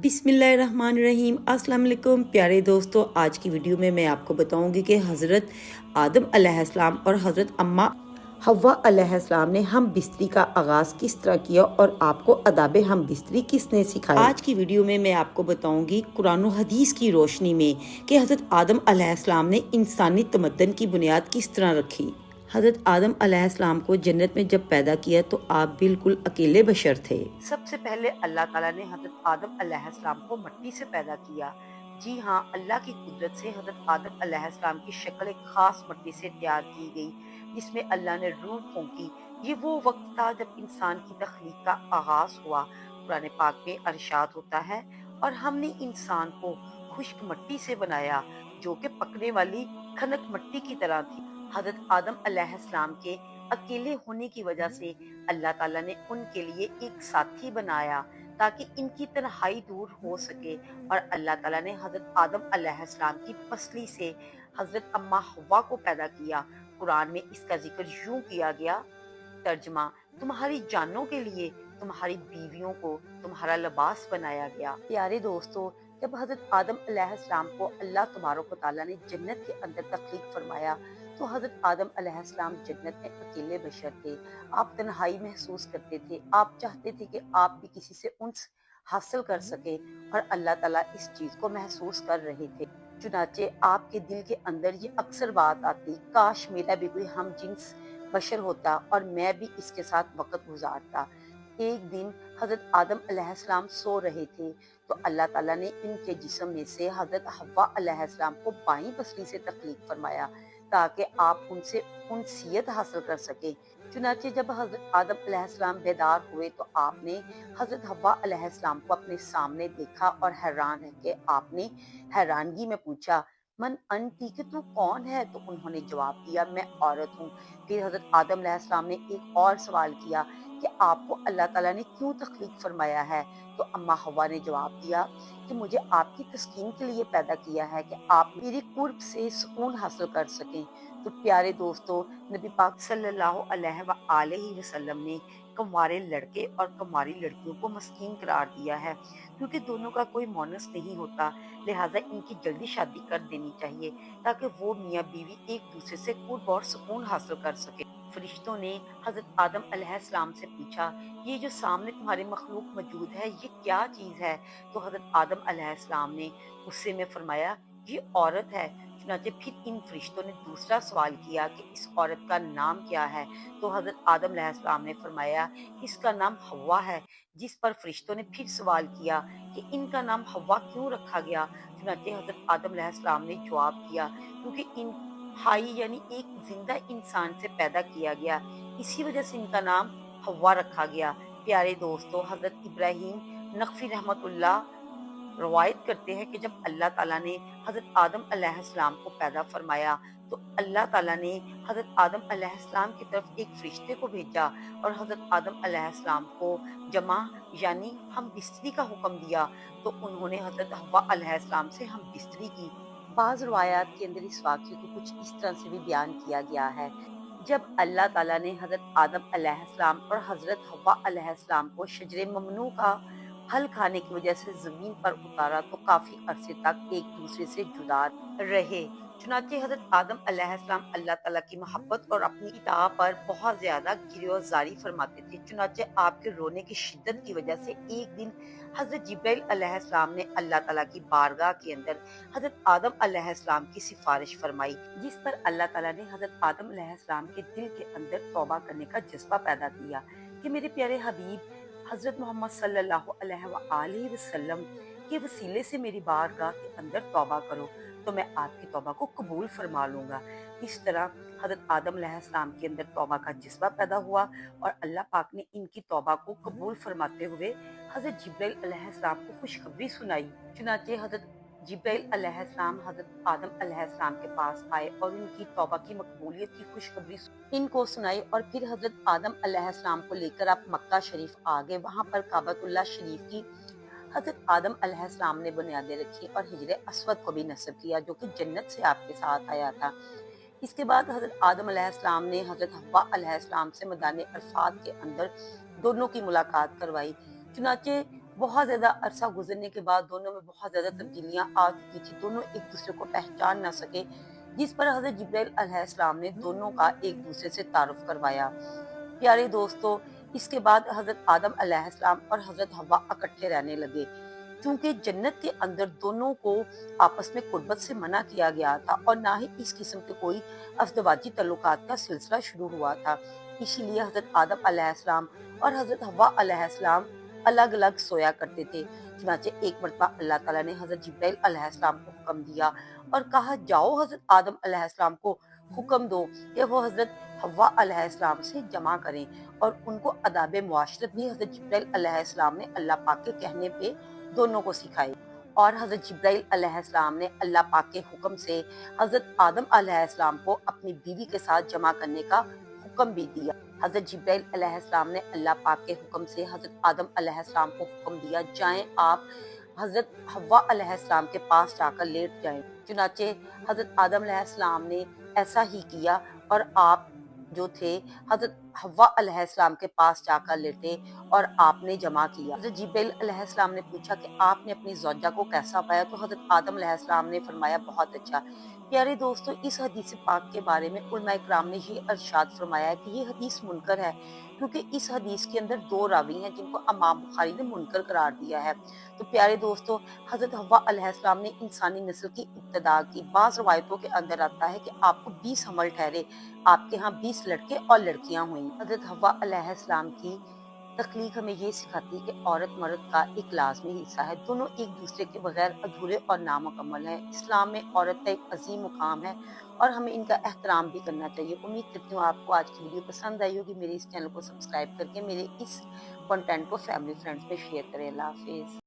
बिस्मिल्लाहिर्रहमानिर्रहीम। अस्सलाम वालेकुम प्यारे दोस्तों, आज की वीडियो में मैं आपको बताऊंगी कि हज़रत आदम अलैहिस्सलाम और हज़रत अम्मा हव्वा अलैहिस्सलाम ने हम बिस्तरी का आगाज़ किस तरह किया और आपको अदाब हम बिस्तरी किसने सिखाया। आज की वीडियो में मैं आपको बताऊंगी कुरान और हदीस की रोशनी में कि हज़रत आदम अलैहिस्सलाम ने इंसानी तमद्दन की बुनियाद किस तरह रखी। हज़रत आदम अलैहिस्सलाम को जन्नत में जब पैदा किया तो आप बिल्कुल अकेले बशर थे। सबसे पहले अल्लाह ताला ने हज़रत आदम अलैहिस्सलाम को मिट्टी से पैदा किया। जी हाँ, अल्लाह की कुदरत से हज़रत आदम अलैहिस्सलाम की शक्ल एक खास मिट्टी से तैयार की गई, जिसमें अल्लाह ने रूह फूंकी। ये वो वक्त था जब इंसान की तख्लीक का आगाज हुआ। कुरान पाक में अरशाद होता है, और हमने इंसान को खुश्क मिट्टी से बनाया जो कि पकने वाली खनक मिट्टी की तरह थी। हज़रत आदम अलैहिस्सलाम के अकेले होने की वजह से अल्लाह ताला ने उनके लिए एक साथी बनाया ताकि इनकी तन्हाई दूर हो सके, और अल्लाह ताला ने हज़रत आदम अलैहिस्सलाम की पसली से हज़रत अम्मा हव्वा को पैदा किया। कुरान में इसका जिक्र यूं किया गया, तर्जमा, तुम्हारी जानों के लिए तुम्हारी बीवियों को तुम्हारा लिबास बनाया गया। प्यारे दोस्तों, जब हज़रत आदम अलैहिस्सलाम को अल्लाह तबारक व तआला ने जन्नत के अंदर तख्लीक फरमाया तो हज़रत आदम अलैहिस्सलाम जन्नत में अकेले बशर थे। आप तन्हाई महसूस करते थे, आप चाहते थे कि आप भी किसी से उन्स हासिल कर सके, और अल्लाह ताला इस चीज को महसूस कर रहे थे। चुनाचे आपके दिल के अंदर ये अक्सर बात आती, काश मेरा भी कोई हम जिन्स बशर होता और मैं भी इसके साथ वक्त गुजारता। एक दिन हज़रत आदम अलैहिस्सलाम सो रहे थे तो अल्लाह ताला ने इनके जिस्म में से हज़रत हव्वा अलैहिस्सलाम को बाईं पसली से तख्लीक फरमाया ताकि आप उनसे उनसियत हासिल कर सके। चुनाचे जब हज़रत आदम अलैहिस्सलाम बेदार हुए तो आपने हज़रत हव्वा अलैहिस्सलाम को अपने सामने देखा और हैरान रह के आपने हैरानगी में पूछा, मन अंती, कि तू कौन है? तो उन्होंने जवाब दिया, मैं औरत हूँ। फिर हज़रत आदम अलैहिस्सलाम ने एक और सवाल किया कि आपको अल्लाह ताला ने क्यों तख्लीक फरमाया है? तो अम्मा हव्वा ने जवाब दिया कि मुझे आपकी तस्कीन के लिए पैदा किया है कि आप मेरी कुर्ब से सुकून हासिल कर सकें। तो प्यारे दोस्तों, नबी पाक सल्लल्लाहु अलैहि वसल्लम ने कंवारे लड़के और कंवारी लड़कियों को मस्कीन करार दिया है, क्योंकि दोनों का कोई मोनस नहीं होता। लिहाजा इनकी जल्दी शादी कर देनी चाहिए ताकि वो मियाँ बीवी एक दूसरे से कुर्ब और सुकून हासिल कर सके। फरिश्तों ने हजरत आदम अलैहिस्सलाम से पूछा, ये जो सामने तुम्हारी मखलूक मौजूद है ये क्या चीज है? तो हजरत आदम अलैहिस्सलाम ने गुस्से में फरमाया, ये औरत है। चुनाचे फिर इन फरिश्तों ने दूसरा सवाल किया कि इस औरत का नाम क्या है? तो हजरत आदम अलैहिस्सलाम ने फरमाया, इसका नाम हव्वा है। जिस पर फरिश्तों ने फिर सवाल किया कि इनका नाम हव्वा क्यों रखा गया? चुनाचे हजरत आदम अलैहिस्सलाम ने जवाब दिया, क्योंकि इन हाई यानी एक जिंदा इंसान से पैदा किया गया, इसी वजह से इनका नाम हव्वा रखा गया। प्यारे दोस्तों, हजरत इब्राहिम नकफी रहमतुल्लाह रवायत करते हैं कि जब अल्लाह ताला ने हजरत आदम अलैहिस्सलाम को पैदा फरमाया तो अल्लाह ताला ने हजरत आदम अलैहिस्सलाम की तरफ एक फरिश्ते को भेजा और हजरत आदम अलैहिस्सलाम को जमा यानी हम बिस्तरी का हुक्म दिया, तो उन्होंने हजरत हव्वा अलैहिस्सलाम से हम बिस्तरी की। बाज रवायात के अंदर इस वाक़ये को कुछ इस तरह से भी बयान किया गया है, जब अल्लाह ताला ने हजरत आदम अलैहिस्सलाम और हजरत हव्वा अलैहिस्सलाम को शजरे ममनू का फल खाने की वजह से जमीन पर उतारा तो काफी अरसे तक एक दूसरे से जुदा रहे। चुनाचे हजरत आदम अलैहिस्सलाम अल्लाह ताला की मोहब्बत और अपनी इताअ पर बहुत ज्यादा गिरफ्तारी फरमाते थे। चुनाचे आपके रोने की शिद्दत की वजह से एक दिन हजरत जिब्राइल अलैहिस्सलाम ने अल्लाह ताला की बारगाह के अंदर हजरत आदम अलैहिस्सलाम की सिफारिश फरमाई, जिस पर अल्लाह ताला ने हजरत आदम अलैहिस्सलाम के दिल के अंदर तौबा करने का जज्बा पैदा किया कि मेरे प्यारे हबीब हजरत मोहम्मद सल्लल्लाहु अलैहि वसल्लम के वसीले से मेरी बारगाह के अंदर तौबा करो तो मैं आपकी तौबा को कबूल फरमा लूंगा। इस तरह हजरत आदम अलैहिस्सलाम के अंदर तौबा का जज्बा पैदा हुआ और अल्लाह पाक ने इनकी तौबा को कबूल फरमाते हुए हजरत जिब्राइल अलैहिस्सलाम को खुशखबरी सुनाई। चुनाचे हजरत जिब्राइल अलैहिस्सलाम हजरत आदम अलैहिस्सलाम के पास आए और उनकी तौबा की मकबूलियत की खुशखबरी इनको सुनाई, और फिर हजरत आदम अलैहिस्सलाम को लेकर आप मक्का शरीफ आ गए। वहां पर काबतुल्लाह शरीफ की हजरत आदम अलैहिस्सलाम ने बुनियादें रखी और हिजरे अस्वद को भी नस्ब किया जो कि जन्नत से आपके साथ आया था। इसके बाद हजरत आदम अलैहिस्सलाम ने हजरत हव्वा अलैहिस्सलाम से मैदान अरफात के अंदर दोनों की मुलाकात करवाई। चुनाचे बहुत ज़्यादा अरसा गुजरने के बाद दोनों में बहुत ज़्यादा तब्दीलियाँ आ चुकी थी। दोनों एक दूसरे को पहचान ना सके, जिस पर हज़रत जिब्राइल अलैहिस्सलाम ने दोनों का एक दूसरे से तारुफ करवाया। प्यारे दोस्तों, इसके बाद हज़रत आदम अलैहिस्सलाम और हज़रत हव्वा इकट्ठे रहने लगे। क्योंकि जन्नत के अंदर दोनों को आपस में कुर्बत से मना किया गया था और ना ही इस किस्म के कोई अज़दवाजी तल्लुकात का सिलसिला शुरू हुआ था। इसीलिए हज़रत आदम अलैहिस्सलाम और हज़रत हव्वा अलैहिस्सलाम अलग-अलग सोया करते थे। चुनांचे एक मरतबा अल्लाह ताला ने हज़रत जिब्राइल अलैहिस्सलाम को हुक्म दिया और कहा, जाओ हज़रत आदम अलैहिस्सलाम को हुक्म दो कि वो हज़रत हव्वा अलैहिस्सलाम से जमा करें, और उनको आदाब मुआशरत भी हज़रत जिब्राइल अलैहिस्सलाम ने अल्लाह पाक के कहने पे दोनों को सिखाई। और हज़रत जिब्राइल अलैहिस्सलाम ने अल्लाह पाक के हुक्म से हज़रत आदम अलैहिस्सलाम को अपनी बीवी के साथ जमा करने का हुक्म भी दिया। हज़रत जिब्राइल अलैहिस्सलाम ने अल्लाह पाक के हुक्म से हज़रत आदम अलैहिस्सलाम को हुक्म दिया, जाएं आप हज़रत हव्वा अलैहिस्सलाम के पास जाकर लेट जाएं। चुनाचे हज़रत आदम अलैहिस्सलाम ने ऐसा ही किया और आप जो थे हज़रत हव्वा अलैहिस्सलाम के पास जाकर लेटे और आपने जमा किया। हज़रत जिब्राइल अलैहिस्सलाम ने पूछा कि आपने अपनी ज़ौजा को कैसा पाया, तो हज़रत आदम अलैहिस्सलाम ने फरमाया, बहुत अच्छा। प्यारे दोस्तों, इस हदीस पाक के बारे में उलमा इकराम ने ये इरशाद फरमाया है कि ये हदीस मुनकर है, क्योंकि इस हदीस के अंदर दो रावी हैं जिनको इमाम बुखारी ने मुनकर करार दिया है। तो प्यारे दोस्तों, हज़रत हव्वा अलैहिस्सलाम ने इंसानी नस्ल की इब्तिदा की। बाज़ रवायतों के अंदर आता है कि आपको 20 हमल ठहरे, आपके यहाँ 20 लड़के और लड़कियां हुई। हज़रत हव्वा अलैहिस्सलाम की तख्लीक हमें ये सिखाती है कि औरत मर्द का एक लाजमी हिस्सा है, दोनों एक दूसरे के बगैर अधूरे और नामुकम्मल हैं। इस्लाम में औरत का एक अजीम मुकाम है और हमें इनका एहतराम भी करना चाहिए। उम्मीद करती हूँ आपको आज की वीडियो पसंद आई होगी। मेरे इस चैनल को सब्सक्राइब करके मेरे इस कंटेंट को फैमिली फ्रेंड्स में शेयर करें। अल्लाह हाफिज़।